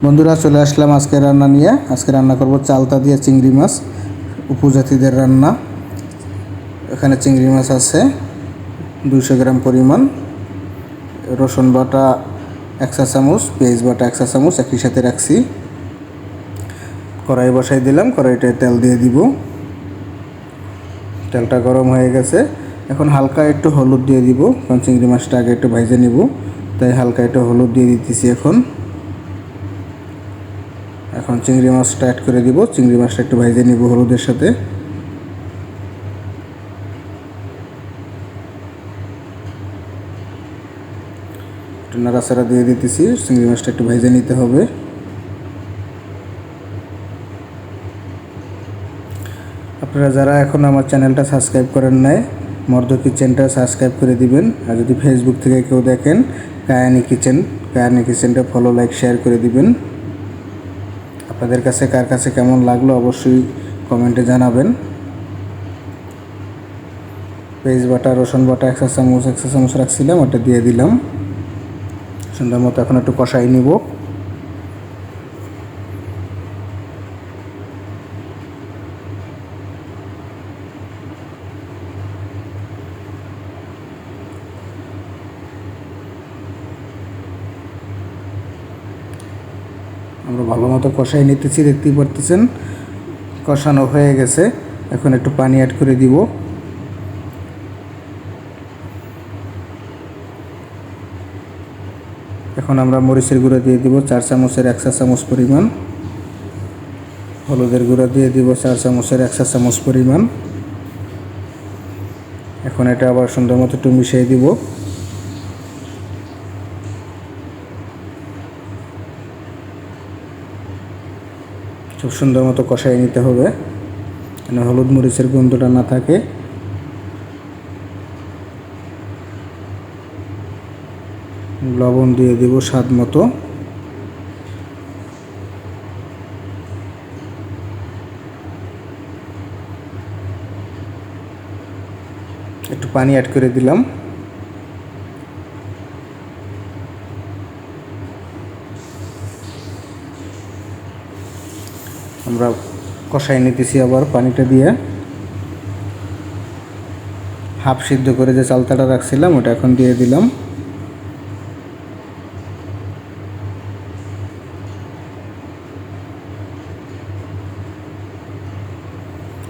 বন্ধুরা চলে আসলাম আজকে রান্না নিয়ে। আজকে রান্না করব চালতা দিয়ে চিংড়ি মাছ, উপজাতিদের রান্না। এখানে চিংড়ি মাছ আছে 200 গ্রাম পরিমাণ, রসুন বাটা 1 চা চামচ, পেঁয়াজ বাটা 1 চা চামচ একই সাথে রাখছি। কড়াই বসাই দিলাম, কড়াইটায় তেল দিয়ে দিব। তেলটা গরম হয়ে গেছে, এখন হালকা একটু হলুদ দিয়ে দিব, কারণ চিংড়ি মাছটা আগে একটু ভেজে নিব, তাই হালকা একটু হলুদ দিয়ে দিতেছি। এখন চিংড়ি মাছটা অ্যাড করে দিব। চিংড়ি মাছটা একটু ভেজে নিব হলুদের সাথে। একটু নাড়াচাড়া দিয়ে দিতেছি, চিংড়ি মাছটা একটু ভেজে নিতে হবে। আপনারা যারা এখন আমার চ্যানেলটা সাবস্ক্রাইব করেন নাই, মর্দ কিচেনটা সাবস্ক্রাইব করে দিবেন। আর যদি ফেসবুক থেকে কেউ দেখেন, কায়ানি কিচেনটা ফলো, লাইক, শেয়ার করে দিবেন। আপনাদের কাছে কার কাছে কেমন লাগলো অবশ্যই কমেন্টে জানাবেন। পেঁয়াজ বাটা, রসুন বাটা 1 চা চামচ রাখছিলাম, ওটা দিয়ে দিলাম। সুন্দর মতো এখন একটু কষাই নিব। আমরা ভালো মতো কষাই নিতেছি, দেখতেই পারতেছেন কষানো হয়ে গেছে। এখন একটু পানি অ্যাড করে দিব। এখন আমরা মরিচের গুঁড়া দিয়ে দিব 4 চামচের 1 চা চামচ পরিমাণ, হলুদের গুঁড়া দিয়ে দিব 4 চামচের 1 চা চামচ পরিমাণ। এখন এটা আবার সুন্দর মতো একটু মিশিয়ে দিব। খুব সুন্দর মতো কষাই নিতে হবে, যেন হলুদ মরিচের গন্ধটা না থাকে। লবণ দিয়ে দিব স্বাদ মতো। একটু পানি অ্যাড করে দিলাম। আমরা কষাই নিতেছি আবার পানিটা দিয়ে। হাফ সিদ্ধ করে যে চালতাটা রাখছিলাম ওটা এখন দিয়ে দিলাম।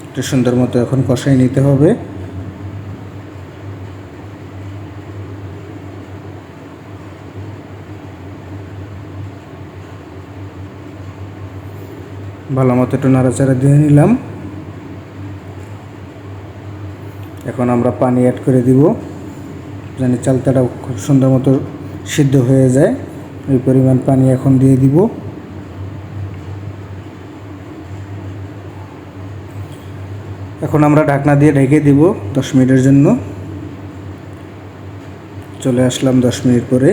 একটু সুন্দর মতো এখন কষাই নিতে হবে। ভালো মতো একটু নাড়াচাড়া দিয়ে নিলাম। এখন আমরা পানি অ্যাড করে দিব, যেন চালতাটা খুব সুন্দর মতো সিদ্ধ হয়ে যায়। এই পরিমাণ পানি এখন দিয়ে দিব। এখন আমরা ঢাকনা দিয়ে ঢেকে দিব 10 মিনিটের জন্য। চলে আসলাম 10 মিনিট পরে।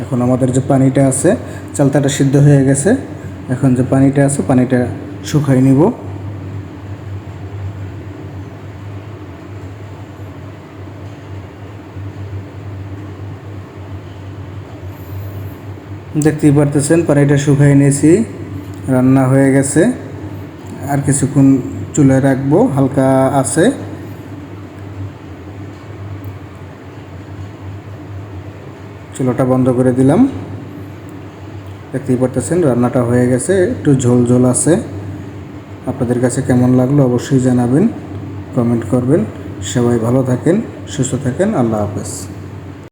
এখন আমাদের যে পানিটা আছে, চালতাটা সিদ্ধ হয়ে গেছে। এখন যে পানিটা আছে, পানিটা শুকাই নিব। দেখতেই পারতেছেন পানিটা শুকাই নিয়েছি, রান্না হয়ে গেছে। আর কিছুক্ষণ চুলায় রাখবো, হালকা আছে। চুলাটা বন্ধ করে দিলাম। দেখতেই পারতেছেন রান্নাটা হয়ে গেছে, একটু ঝোল ঝোল আছে। আপনাদের কাছে কেমন লাগলো অবশ্যই জানাবেন, কমেন্ট করবেন। সবাই ভালো থাকেন, সুস্থ থাকেন। আল্লাহ হাফেজ।